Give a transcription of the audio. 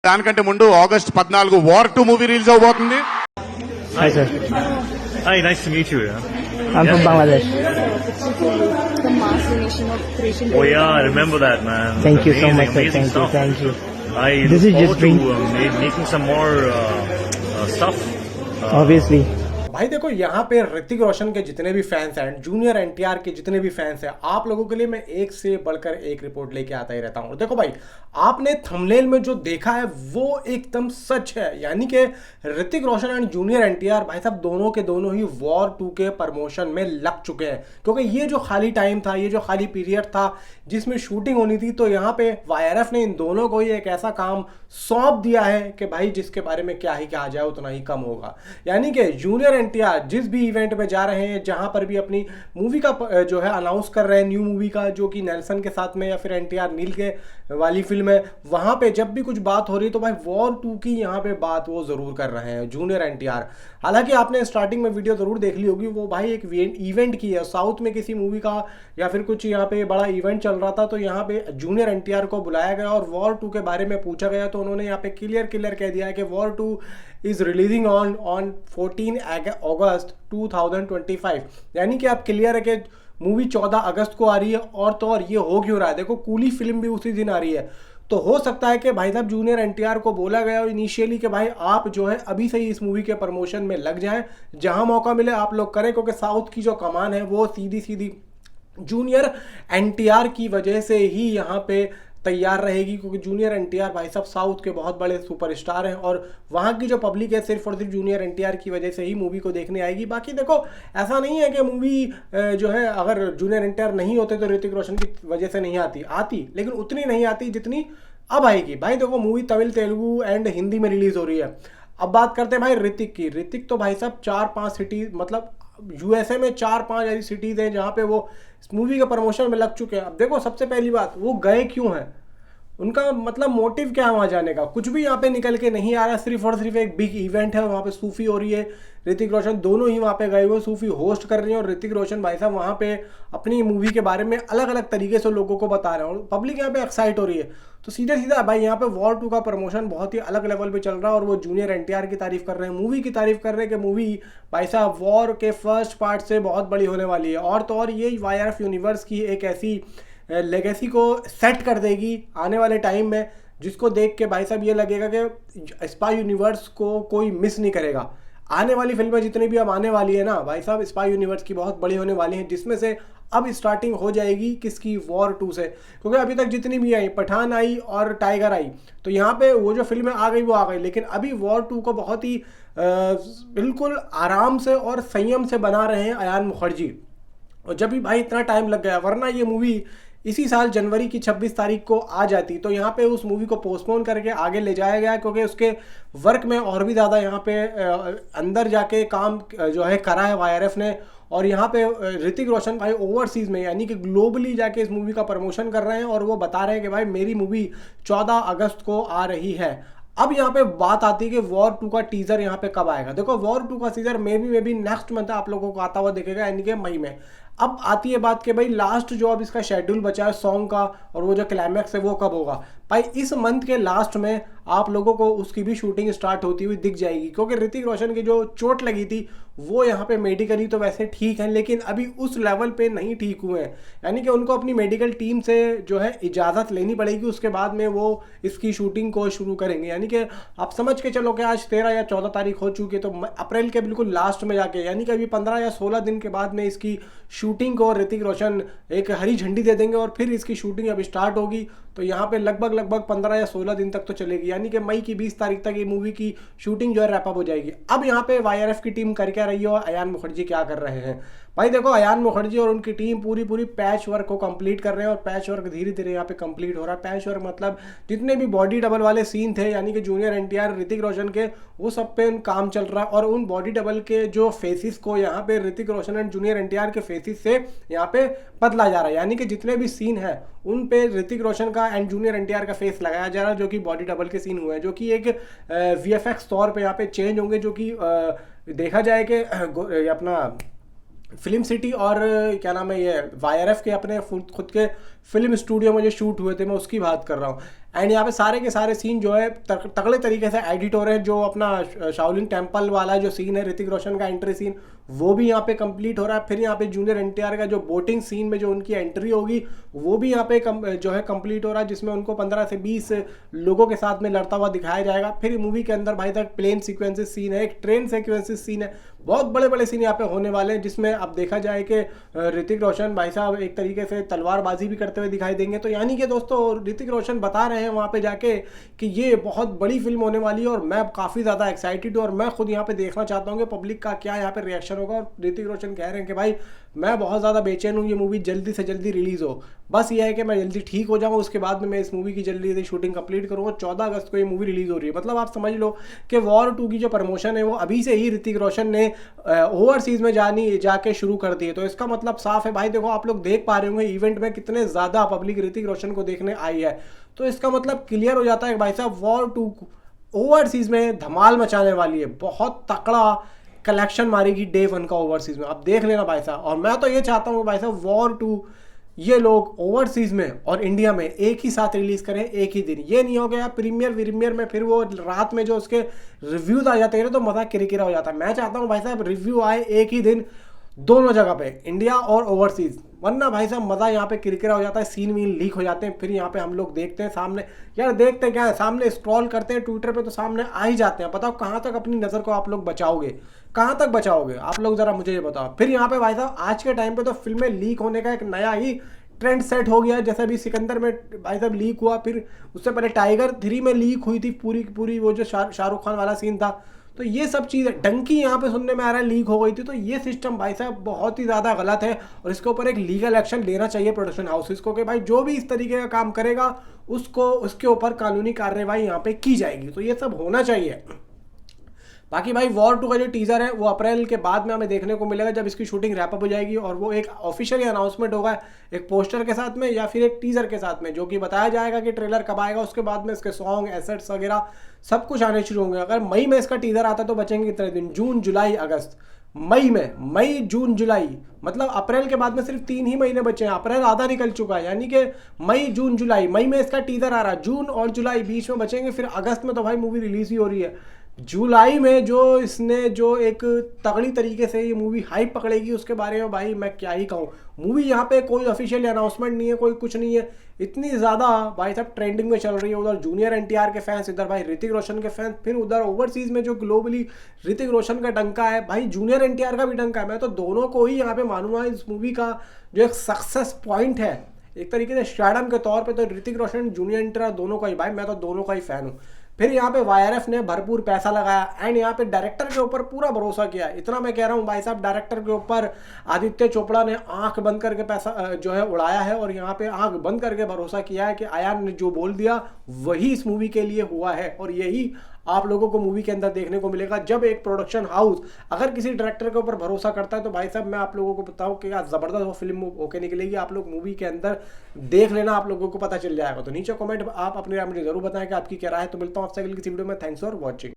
దానికంటే ముందు August 14 War 2 movie release అవబోతుంది. Hi sir, Hi, nice to meet you. Yeah. I'm from Bangladesh. The mass donation of Croatian. Oh yeah, I remember that, man. Thank you so Amazing, much sir, amazing stuff. thank you. I This look is just forward to making some more stuff. Obviously. भाई देखो यहाँ पे ऋतिक रोशन के जितने भी fans हैं, junior NTR के जितने भी फैंस हैं, आप लोगों के लिए मैं एक से बढ़कर एक रिपोर्ट लेके आता ही रहता हूँ। देखो भाई, आपने थंबनेल में जो देखा है वो एकदम सच है, यानी कि ऋतिक रोशन एंड जूनियर एनटीआर भाई साहब दोनों के दोनों ही वॉर 2 के प्रमोशन में लग चुके हैं। क्योंकि ये जो खाली टाइम था, ये जो खाली पीरियड था जिसमें शूटिंग होनी थी, तो यहाँ पे वाईआरएफ ने इन दोनों को ही एक ऐसा काम सौंप दिया है कि भाई जिसके बारे में क्या ही कहा जाए उतना ही कम होगा। यानी कि जूनियर एनटीआर जिस भी इवेंट में जा रहे हैं, जहां पर भी अपनी मूवी का जो है अनाउंस कर रहे हैं, न्यू मूवी का, जो कि नेल्सन के साथ में या फिर एनटीआर नील के वाली फिल्म है, वहां पे जब भी कुछ बात हो रही है तो भाई वॉर 2 की यहाँ पे बात वो जरूर कर रहे हैं जूनियर एनटीआर। हालांकि आपने स्टार्टिंग में वीडियो जरूर देख ली होगी, वो भाई एक इवेंट की है, साउथ में किसी मूवी का या फिर कुछ यहाँ पे बड़ा इवेंट चल रहा था, तो यहाँ पे जूनियर एनटीआर को बुलाया गया और वॉर 2 के बारे में पूछा गया, तो उन्होंने यहाँ पे क्लियर कह दिया है कि वॉर 2 इज रिलीजिंग ऑन 14 अगस्त 2025। यानी कि आप क्लियर है कि मूवी 14 अगस्त को आ रही है। और तो और ये हो क्यों रहा है, देखो कूली फिल्म भी उसी दिन आ रही है, तो हो सकता है कि भाई साहब जूनियर एनटीआर को बोला गया इनिशियली कि भाई आप जो है अभी से ही इस मूवी के प्रमोशन में लग जाएं, जहां मौका मिले आप लोग करें, क्योंकि साउथ की जो कमान है वो सीधी जूनियर एनटीआर की वजह से ही यहाँ पे तैयार रहेगी, क्योंकि जूनियर एनटीआर भाई साहब साउथ के बहुत बड़े सुपरस्टार हैं और वहाँ की जो पब्लिक है सिर्फ और सिर्फ जूनियर एनटीआर की वजह से ही मूवी को देखने आएगी। बाकी देखो ऐसा नहीं है कि मूवी जो है अगर जूनियर एनटीआर नहीं होते तो ऋतिक रोशन की वजह से नहीं आती, लेकिन उतनी नहीं आती जितनी अब आएगी। भाई देखो मूवी तमिल, तेलुगु एंड हिंदी में रिलीज हो रही है। अब बात करते हैं भाई ऋतिक की। ऋतिक तो भाई साहब 4-5 सिटीज, मतलब यूएसए में 4-5 ऐसी सिटीज हैं जहाँ पे वो इस मूवी के प्रमोशन में लग चुके हैं। अब देखो सबसे पहली बात, वो गए क्यों हैं, उनका मतलब मोटिव क्या है वहाँ जाने का, कुछ भी यहाँ पे निकल के नहीं आ रहा, सिर्फ और सिर्फ एक बिग इवेंट है, वहाँ पे सूफी हो रही है, ऋतिक रोशन दोनों ही वहाँ पे गए हुए, सूफी होस्ट कर रही हैं और ऋतिक रोशन भाई साहब वहाँ पे अपनी मूवी के बारे में अलग अलग तरीके से लोगों को बता रहे हैं और पब्लिक यहाँ पे एक्साइट हो रही है। तो सीधा भाई यहाँ पे वॉर 2 का प्रमोशन बहुत ही अलग लेवल पे चल रहा है और वो जूनियर एनटीआर की तारीफ कर रहे हैं, मूवी की तारीफ कर रहे हैं कि मूवी भाई साहब वॉर के फर्स्ट पार्ट से बहुत बड़ी होने वाली है। और तो और ये वाईआरएफ यूनिवर्स की एक ऐसी लेगेसी को सेट कर देगी आने वाले टाइम में, जिसको देख के भाई साहब ये लगेगा कि स्पाई यूनिवर्स को कोई मिस नहीं करेगा। आने वाली फिल्में जितनी भी अब आने वाली है ना भाई साहब, स्पाई यूनिवर्स की बहुत बड़ी होने वाली हैं, जिसमें से अब स्टार्टिंग हो जाएगी किसकी, वॉर 2 से। क्योंकि अभी तक जितनी भी आई, पठान आई और टाइगर आई, तो यहाँ पे वो जो फिल्में आ गई वो आ गई, लेकिन अभी वॉर 2 को बहुत ही बिल्कुल आराम से और संयम से बना रहे हैं अयान मुखर्जी। और जब भी भाई इतना टाइम लग गया, वरना ये मूवी इसी साल जनवरी की 26 तारीख को आ जाती, तो यहाँ पे उस मूवी को पोस्टपोन करके आगे ले जाया गया, क्योंकि उसके वर्क में और भी ज़्यादा यहाँ पे अंदर जाके काम जो है करा है वाईआरएफ ने। और यहाँ पे ऋतिक रोशन भाई ओवरसीज़ में यानी कि ग्लोबली जाके इस मूवी का प्रमोशन कर रहे हैं और वो बता रहे हैं कि भाई मेरी मूवी 14 अगस्त को आ रही है। अब यहाँ पे बात आती है कि वॉर 2 का टीजर यहाँ पे कब आएगा। देखो वॉर 2 का teaser may be next month आप लोगों को आता हुआ दिखेगा, यानी कि मई में। अब आती है बात कि भाई लास्ट जो अब इसका शेड्यूल बचा है सॉन्ग का और वो जो क्लाइमैक्स है वो कब होगा। भाई इस मंथ के लास्ट में आप लोगों को उसकी भी शूटिंग स्टार्ट होती हुई दिख जाएगी, क्योंकि ऋतिक रोशन की जो चोट लगी थी वो यहाँ पे मेडिकली तो वैसे ठीक है, लेकिन अभी उस लेवल पे नहीं ठीक हुए हैं, यानी कि उनको अपनी मेडिकल टीम से जो है इजाज़त लेनी पड़ेगी, उसके बाद में वो इसकी शूटिंग को शुरू करेंगे। यानी कि आप समझ के चलो कि आज 13 या 14 तारीख हो चुकी है, तो अप्रैल के बिल्कुल लास्ट में जाके, यानी कि अभी 15 या 16 दिन के बाद में इसकी शूटिंग को ऋतिक रोशन एक हरी झंडी दे देंगे और फिर इसकी शूटिंग अब स्टार्ट होगी। तो यहाँ पे लगभग 15 या 16 दिन तक तो चलेगी, यानी कि मई की 20 तारीख तक ये मूवी की शूटिंग जो है रैपअप हो जाएगी। अब यहाँ पे वाईआरएफ की टीम कर क्या रही है और अयान मुखर्जी क्या कर रहे हैं। भाई देखो अयान मुखर्जी और उनकी टीम पूरी पैच वर्क को कंप्लीट कर रहे हैं और पैच वर्क धीरे धीरे यहाँ पे कंप्लीट हो रहा है। पैच वर्क मतलब जितने भी बॉडी डबल वाले सीन थे, यानी कि जूनियर एनटीआर ऋतिक रोशन के, वो सब पे काम चल रहा है और उन बॉडी डबल के जो फेसिस को यहाँ पे ऋतिक रोशन एंड जूनियर एनटीआर के फेसिस से यहाँ पे बदला जा रहा है। यानी कि जितने भी सीन है उन पे ऋतिक रोशन का एंड जूनियर एनटीआर का फेस लगाया जा रहा है, जो कि बॉडी डबल के सीन हुए हैं, जो कि एक वीएफएक्स तौर पे यहाँ पे चेंज होंगे, जो कि देखा जाए कि अपना फिल्म सिटी और क्या नाम है ये वाईआरएफ के अपने खुद के फिल्म स्टूडियो में जो शूट हुए थे मैं उसकी बात कर रहा हूँ। एंड यहाँ पे सारे के सारे सीन जो है तगड़े तरीके से एडिट हो रहे हैं। जो अपना शाओलिन टेम्पल वाला जो सीन है, ऋतिक रोशन का एंट्री सीन, वो भी यहाँ पे कंप्लीट हो रहा है। फिर यहाँ पे जूनियर एनटीआर का जो बोटिंग सीन में जो उनकी एंट्री होगी वो भी यहाँ पे जो है कंप्लीट हो रहा है, जिसमें उनको 15 से 20 लोगों के साथ में लड़ता हुआ दिखाया जाएगा। फिर मूवी के अंदर भाई तक प्लेन सीक्वेंसेस सीन है, एक ट्रेन सीक्वेंसेस सीन है, बहुत बड़े बड़े सीन यहाँ पे होने वाले हैं, जिसमें अब देखा जाए कि ऋतिक रोशन भाई साहब एक तरीके से तलवारबाजी भी करते हुए दिखाई देंगे। तो यानी कि दोस्तों ऋतिक रोशन बता रहे हैं वहाँ पे जाके कि ये बहुत बड़ी फिल्म होने वाली है और मैं काफ़ी ज़्यादा एक्साइटेड हूँ और मैं खुद यहाँ पे देखना चाहता हूँ कि पब्लिक का क्या यहाँ पे रिएक्शन होगा। और ऋतिक रोशन कह रहे हैं कि भाई मैं बहुत ज़्यादा बेचैन हूँ, ये मूवी जल्दी से जल्दी रिलीज़ हो, बस ये है कि मैं जल्दी ठीक हो जाऊँ, उसके बाद में मैं इस मूवी की जल्दी से शूटिंग कंप्लीट करूँगा। 14 अगस्त को ये मूवी रिलीज़ हो रही है। मतलब आप समझ लो कि वॉर 2 की जो प्रमोशन है वो अभी से ही ऋतिक रोशन ने ओवरसीज़ में जाके शुरू कर दी है। तो इसका मतलब साफ है भाई, देखो आप लोग देख पा रहे होंगे इवेंट में कितने ज़्यादा पब्लिक ऋतिक रोशन को देखने आई है। तो इसका मतलब क्लियर हो जाता है कि भाई साहब वॉर 2 ओवरसीज़ में धमाल मचाने वाली है, बहुत तकड़ा कलेक्शन मारेगी डे 1 का ओवरसीज़ में। अब देख लेना भाई साहब। और मैं तो ये चाहता हूँ भाई साहब वॉर 2 ये लोग ओवरसीज़ में और इंडिया में एक ही साथ रिलीज़ करें एक ही दिन। ये नहीं हो गया प्रीमियर में फिर वो रात में जो उसके रिव्यूज़ आ जाते हैं ना तो मज़ा किरकिरा हो जाता है। मैं चाहता हूँ भाई साहब रिव्यू आए एक ही दिन दोनों जगह पे, इंडिया और ओवरसीज़, वरना भाई साहब मज़ा यहाँ पे किरकिरा हो जाता है, सीन वीन लीक हो जाते हैं। फिर यहाँ पे हम लोग देखते हैं सामने, यार देखते क्या है, सामने स्क्रॉल करते हैं ट्विटर पे तो सामने आ ही जाते हैं। बताओ कहाँ तक अपनी नज़र को आप लोग बचाओगे, कहाँ तक बचाओगे आप लोग, ज़रा मुझे ये बताओ। फिर यहाँ पे भाई साहब आज के टाइम पे तो फिल्में लीक होने का एक नया ही ट्रेंड सेट हो गया है। जैसे अभी सिकंदर में भाई साहब लीक हुआ, फिर उससे पहले टाइगर 3 में लीक हुई थी पूरी वो जो शाहरुख खान वाला सीन था। तो ये सब चीज़ें डंकी यहाँ पे सुनने में आ रहा है लीक हो गई थी। तो ये सिस्टम भाई साहब बहुत ही ज़्यादा गलत है और इसके ऊपर एक लीगल एक्शन लेना चाहिए प्रोडक्शन हाउसेस को कि भाई जो भी इस तरीके का काम करेगा उसको उसके ऊपर कानूनी कार्रवाई यहाँ पे की जाएगी। तो ये सब होना चाहिए। बाकी भाई वॉर 2 का जो टीज़र है वो अप्रैल के बाद में हमें देखने को मिलेगा, जब इसकी शूटिंग रैप अप हो जाएगी और वो एक ऑफिशियली अनाउंसमेंट होगा एक पोस्टर के साथ में या फिर एक टीज़र के साथ में, जो कि बताया जाएगा कि ट्रेलर कब आएगा। उसके बाद में इसके सॉन्ग एसेट्स वगैरह सब कुछ आने शुरू होंगे। अगर मई में इसका टीज़र आता तो बचेंगे कितने दिन, जून जुलाई अगस्त, मई जून जुलाई, मतलब अप्रैल के बाद में सिर्फ 3 ही महीने बचे हैं। अप्रैल आधा निकल चुका है, यानी कि मई जून जुलाई, मई में इसका टीज़र आ रहा है, जून और जुलाई बीच में बचेंगे, फिर अगस्त में तो भाई मूवी रिलीज ही हो रही है। जुलाई में जो इसने जो एक तगड़ी तरीके से ये मूवी हाइप पकड़ेगी उसके बारे में भाई मैं क्या ही कहूँ। मूवी यहाँ पे कोई ऑफिशियल अनाउंसमेंट नहीं है, कोई कुछ नहीं है, इतनी ज़्यादा भाई साहब ट्रेंडिंग में चल रही है। उधर जूनियर एनटीआर के फैंस, इधर भाई ऋतिक रोशन के फैंस, फिर उधर ओवरसीज़ में जो ग्लोबली ऋतिक रोशन का डंका है, भाई जूनियर एनटीआर का भी डंका है। मैं तो दोनों को ही यहाँ पे मानूंगा इस मूवी का जो एक सक्सेस पॉइंट है एक तरीके से स्टारडम के तौर पे, तो ऋतिक रोशन जूनियर एनटीआर दोनों का ही, भाई मैं तो दोनों का ही फैन हूँ। फिर यहाँ पे वाईआरएफ ने भरपूर पैसा लगाया एंड यहाँ पे डायरेक्टर के ऊपर पूरा भरोसा किया। इतना मैं कह रहा हूँ भाई साहब, डायरेक्टर के ऊपर आदित्य चोपड़ा ने आंख बंद करके पैसा जो है उड़ाया है और यहाँ पे आंख बंद करके भरोसा किया है कि आयान ने जो बोल दिया वही इस मूवी के लिए हुआ है। और यही आप लोगों को मूवी के अंदर देखने को मिलेगा। जब एक प्रोडक्शन हाउस अगर किसी डायरेक्टर के ऊपर भरोसा करता है तो भाई साहब मैं आप लोगों को बताऊं कि यार ज़बरदस्त वो फिल्म होके निकलेगी। आप लोग मूवी के अंदर देख लेना, आप लोगों को पता चल जाएगा। तो नीचे कमेंट आप अपनी राय मुझे जरूर बताएं कि आपकी क्या राय है। तो मिलता हूँ आपसे अगली किसी वीडियो में। Thanks for watching.